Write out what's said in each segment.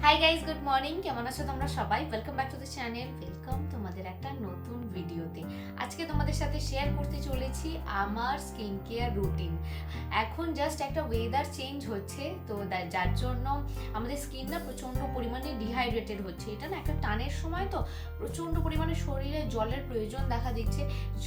Hi guys, good morning. কেমন আছো তোমরা সবাই? Welcome back to the channel. Welcome তোমাদের একটা নতুন ভিডিওতে। আজকে তোমাদের সাথে শেয়ার করতে চলেছি আমার স্কিন কেয়ার রুটিন। এখন জাস্ট একটা ওয়েদার চেঞ্জ হচ্ছে, তো যার জন্য আমাদের স্কিন না প্রচণ্ড পরিমাণে ডিহাইড্রেটেড হচ্ছে। এটা না একটা টানের সময়, তো প্রচণ্ড পরিমাণে শরীরে জলের প্রয়োজন দেখা দিচ্ছে।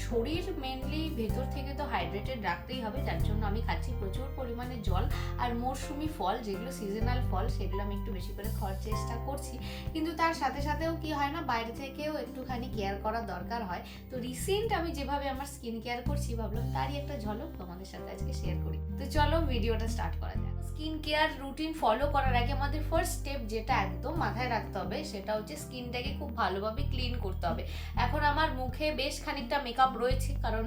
শরীর মেনলি ভেতর থেকে তো হাইড্রেটেড রাখতেই হবে, যার জন্য আমি খাচ্ছি প্রচুর পরিমাণে জল আর মৌসুমি ফল, যেগুলো সিজনাল ফল, সেগুলো আমি একটু বেশি করে খাওয়ার চেষ্টা করছি। কিন্তু তার সাথে সাথেও কি হয় না, বাইরে থেকেও একটুখানি কেয়ার করার দরকার হয়। তো রিসেন্ট আমি যেভাবে আমার স্কিন কেয়ার করছি, ভাবলাম তারই একটা ঝলক তোমাদের সাথে আজকে শেয়ার করি। তো চলো ভিডিওটা স্টার্ট করা যাক। স্কিন কেয়ার রুটিন ফলো করার আগে আমাদের ফার্স্ট স্টেপ যেটা একদম মাথায় রাখতে হবে, সেটা হচ্ছে স্কিনটাকে খুব ভালোভাবে ক্লিন করতে হবে। এখন আমার মুখে বেশ খানিকটা মেকআপ রয়েছে, কারণ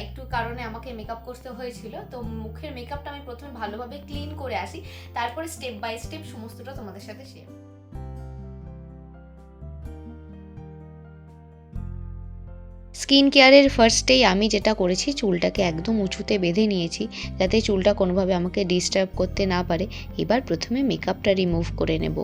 একটু কারণে আমাকে মেকআপ করতে হয়েছিল। তো মুখের মেকআপটা আমি প্রথমে ভালোভাবে ক্লিন করে আসি, তারপরে স্টেপ বাই স্টেপ সমস্তটা তোমাদের সাথে শেয়ার। স্কিন কেয়ারের ফার্স্টেই আমি যেটা করেছি, চুলটাকে একদম উঁচুতে বেঁধে নিয়েছি, যাতে চুলটা কোনোভাবে আমাকে ডিস্টার্ব করতে না পারে। এবার প্রথমে মেকআপটা রিমুভ করে নেব।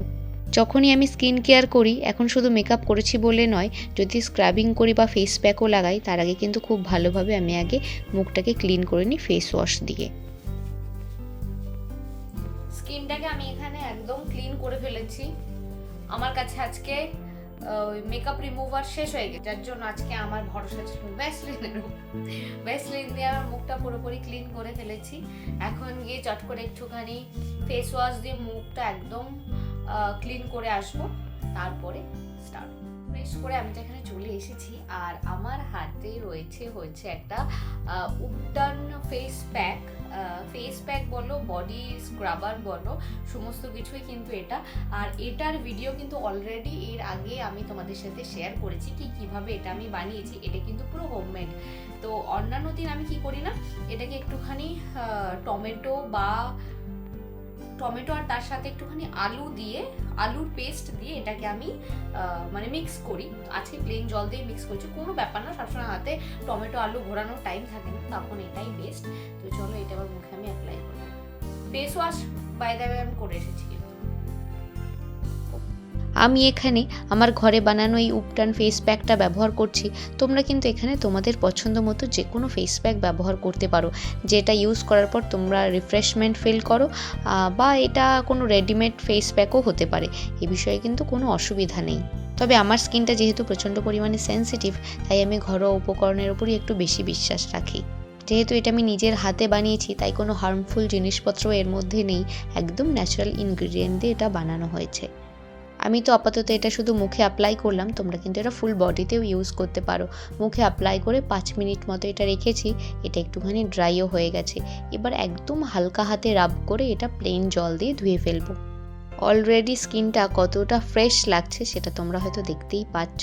যখনই আমি স্কিন কেয়ার করি, এখন শুধু মেকআপ করেছি বলে নয়, যদি স্ক্রাবিং করি বা ফেস প্যাকও লাগাই, তার আগে কিন্তু খুব ভালোভাবে আমি আগে মুখটাকে ক্লিন করে নিই ফেস ওয়াশ দিয়ে। স্কিনটাকে আমি এখানে একদম ক্লিন করে ফেলেছি। আমার কাছে আজকে মেকআপ রিমুভার শেষ হয়ে গেছে, যার জন্য আজকে আমার ভরসা ছিল ভ্যাসলিন দিয়ে আমার মুখটা পুরোপুরি ক্লিন করে ফেলেছি। এখন গিয়ে চট করে একটুখানি ফেস ওয়াশ দিয়ে মুখটা একদম ক্লিন করে আসবো, তারপরে স্টার্ট। ফ্রেশ করে আমি তো এখানে চলে এসেছি, আর আমার হাতে হচ্ছে একটা উবটান ফেস প্যাক বলো, বডি স্ক্রাবার বলো, সমস্ত কিছুই কিন্তু এটা। আর এটার ভিডিও কিন্তু অলরেডি এর আগে আমি তোমাদের সাথে শেয়ার করেছি কিভাবে এটা আমি বানিয়েছি। এটা কিন্তু পুরো হোমমেড। তো অন্যান্য দিন আমি কি করি না, এটাকে একটুখানি টমেটো আর তার সাথে একটুখানি আলুর পেস্ট দিয়ে এটাকে আমি মানে মিক্স করি। আজকে প্লেন জল দিয়ে মিক্স করছি, কোনো ব্যাপার না। সবসময় হাতে টমেটো আলু ঘোরানোর টাইম থাকে না, তখন এটাই বেস্ট। তো চলো এটা আবার মুখে আমি অ্যাপ্লাই করি। Face wash by the way আমি করে এসেছি। আমি এখানে আমার ঘরে বানানো এই উপটান ফেস প্যাকটা ব্যবহার করছি। তোমরা কিন্তু এখানে তোমাদের পছন্দ মতো যে কোনো ফেস প্যাক ব্যবহার করতে পারো, যেটা ইউজ করার পর তোমরা রিফ্রেশমেন্ট ফিল করো, বা এটা কোনো রেডিমেড ফেস প্যাকও হতে পারে। এ বিষয়ে কিন্তু কোনো অসুবিধা নেই। তবে আমার স্কিনটা যেহেতু প্রচণ্ড পরিমাণে সেন্সিটিভ, তাই আমি ঘরোয়া উপকরণের উপরই একটু বেশি বিশ্বাস রাখি। যেহেতু এটা আমি নিজের হাতে বানিয়েছি, তাই কোনো হার্মফুল জিনিসপত্র এর মধ্যে নেই। একদম ন্যাচারাল ইনগ্রিডিয়েন্ট দিয়ে এটা বানানো হয়েছে। আমি তো আপাতত এটা শুধু মুখে অ্যাপ্লাই করলাম, তোমরা কিন্তু এটা ফুল বডিতেও ইউজ করতে পারো। মুখে অ্যাপ্লাই করে 5 মিনিট মতো এটা রেখেছি, এটা একটুখানি ড্রাইও হয়ে গেছে। এবার একদম হালকা হাতে রাব করে এটা প্লেন জল দিয়ে ধুয়ে ফেলবো। অলরেডি স্কিনটা কতটা ফ্রেশ লাগছে সেটা তোমরা হয়তো দেখতেই পাচ্ছ।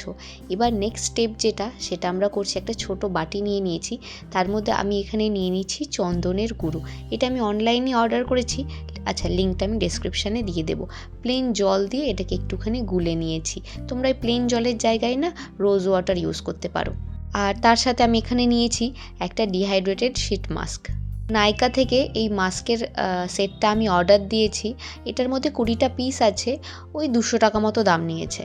এবার নেক্সট স্টেপ সেটা আমরা করছি, একটা ছোট বাটি নিয়ে নিয়েছি, তার মধ্যে আমি এখানে নিয়ে নিচ্ছি চন্দনের গুঁড়ো। এটা আমি অনলাইনে অর্ডার করেছি, আচ্ছা লিঙ্কটা আমি ডেসক্রিপশানে দিয়ে দেবো। প্লেন জল দিয়ে এটাকে একটুখানি গুলে নিয়েছি। তোমরা এই প্লেন জলের জায়গায় না রোজ ওয়াটার ইউজ করতে পারো। আর তার সাথে আমি এখানে নিয়েছি একটা ডিহাইড্রেটেড শিট মাস্ক। নাইকা থেকে এই মাস্কের সেটটা আমি অর্ডার দিয়েছি। এটার মধ্যে 20টা পিস আছে, ওই 200 টাকা মতো দাম নিয়েছে।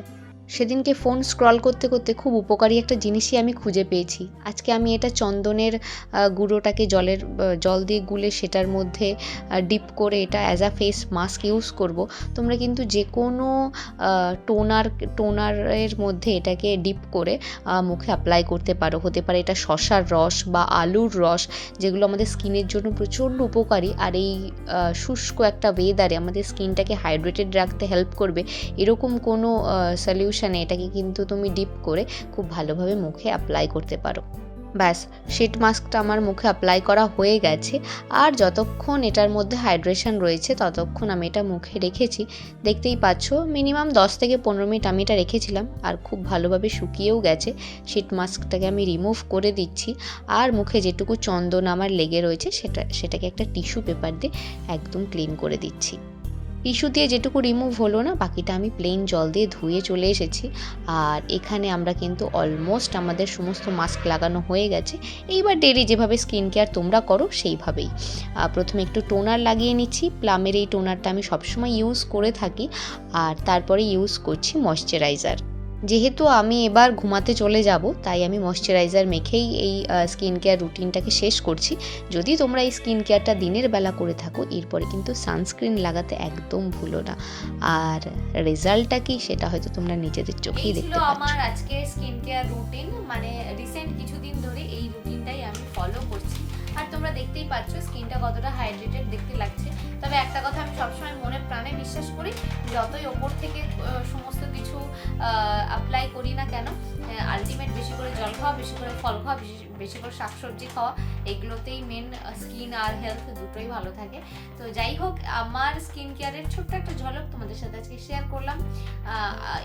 সেদিনকে ফোন স্ক্রল করতে করতে খুব উপকারী একটা জিনিসই আমি খুঁজে পেয়েছি। আজকে আমি এটা চন্দনের গুঁড়োটাকে জল দিয়ে গুলে সেটার মধ্যে ডিপ করে এটা as a face mask use করব। তোমরা কিন্তু যে কোনো টোনারের মধ্যে এটাকে ডিপ করে মুখে অ্যাপ্লাই করতে পারো। হতে পারে এটা শসার রস বা আলুর রস, যেগুলো আমাদের স্কিনের জন্য প্রচণ্ড উপকারী, আর এই শুষ্ক একটা ওয়েদারে আমাদের স্কিনটাকে হাইড্রেটেড রাখতে হেল্প করবে। এরকম কোনো সলিউশনে এটাকে কিন্তু তুমি ডিপ করে খুব ভালোভাবে মুখে অ্যাপ্লাই করতে পারো। ব্যাস, শিট মাস্কটা আমার মুখে অ্যাপ্লাই করা হয়ে গেছে। আর যতক্ষণ এটার মধ্যে হাইড্রেশন রয়েছে ততক্ষণ আমি এটা মুখে রেখেছি। দেখতেই পাচ্ছ মিনিমাম 10 থেকে 15 মিনিট আমি এটা রেখেছিলাম, আর খুব ভালোভাবে শুকিয়েও গেছে। শিট মাস্কটাকে আমি রিমুভ করে দিচ্ছি, আর মুখে যেটুকু চন্দন আমার লেগে রয়েছে সেটাকে একটা টিস্যু পেপার দিয়ে একদম ক্লিন করে দিচ্ছি। টিস্যু দিয়ে যেটুকু রিমুভ হলো না, বাকিটা আমি প্লেন জল দিয়ে ধুয়ে চলে এসেছি। আর এখানে আমরা কিন্তু অলমোস্ট আমাদের সমস্ত মাস্ক লাগানো হয়ে গেছে। এইবার ডেইলি যেভাবে স্কিন কেয়ার তোমরা করো সেইভাবেই প্রথমে একটু টোনার লাগিয়ে নিচ্ছি। প্লামের এই টোনারটা আমি সবসময় ইউজ করে থাকি। আর তারপরে ইউজ করছি ময়শ্চারাইজার। যেহেতু আমি এবার ঘুমাতে চলে যাব, তাই আমি ময়শ্চারাইজার মেখেই এই স্কিন কেয়ার রুটিনটাকে শেষ করছি। যদি তোমরা এই স্কিন কেয়ারটা দিনের বেলা করে থাকো, এরপরে কিন্তু সানস্ক্রিন লাগাতে একদম ভুলো না। আর রেজাল্টটা কি সেটা হয়তো তোমরা নিজেদের চোখেই দেখতে পাচ্ছ। আমার আজকে স্কিন কেয়ার রুটিন, মানে রিসেন্ট কিছুদিন ধরে এই রুটিনটাই আমি ফলো করছি। আর তোমরা দেখতেই পাচ্ছ স্কিনটা কতটা হাইড্রেটেড দেখতে লাগছে। তবে একটা কথা আমি সবসময় মনে প্রাণে বিশ্বাস করি, যতই ওপর থেকে সমস্ত কিছু অ্যাপ্লাই করি না কেন, আলটিমেট বেশি করে জল খাওয়া, বেশি করে ফল খাওয়া, বেশি করে শাকসবজি খাওয়া, এগুলোতেই মেন স্কিন আর হেলথ দুটোই ভালো থাকে। তো যাই হোক, আমার স্কিন কেয়ারের ছোট্ট একটা ঝলক তোমাদের সাথে আজকে শেয়ার করলাম।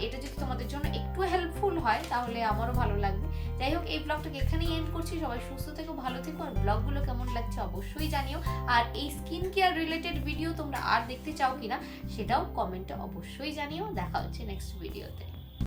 এটা যদি তোমাদের জন্য একটু হেল্পফুল হয় তাহলে আমারও ভালো লাগবে। যাই হোক, এই ব্লগটাকে এখানেই এন্ড করছি। সবাই সুস্থ থেকো, ভালো থেকো, আর ব্লগগুলো কেমন লাগছে অবশ্যই জানিও। আর এই স্কিন কেয়ার রিলেটেড ভিডিও তোমরা আর দেখতে চাও কিনা সেটাও কমেন্টে অবশ্যই জানিও। দেখা হচ্ছে নেক্সট ভিডিওতে।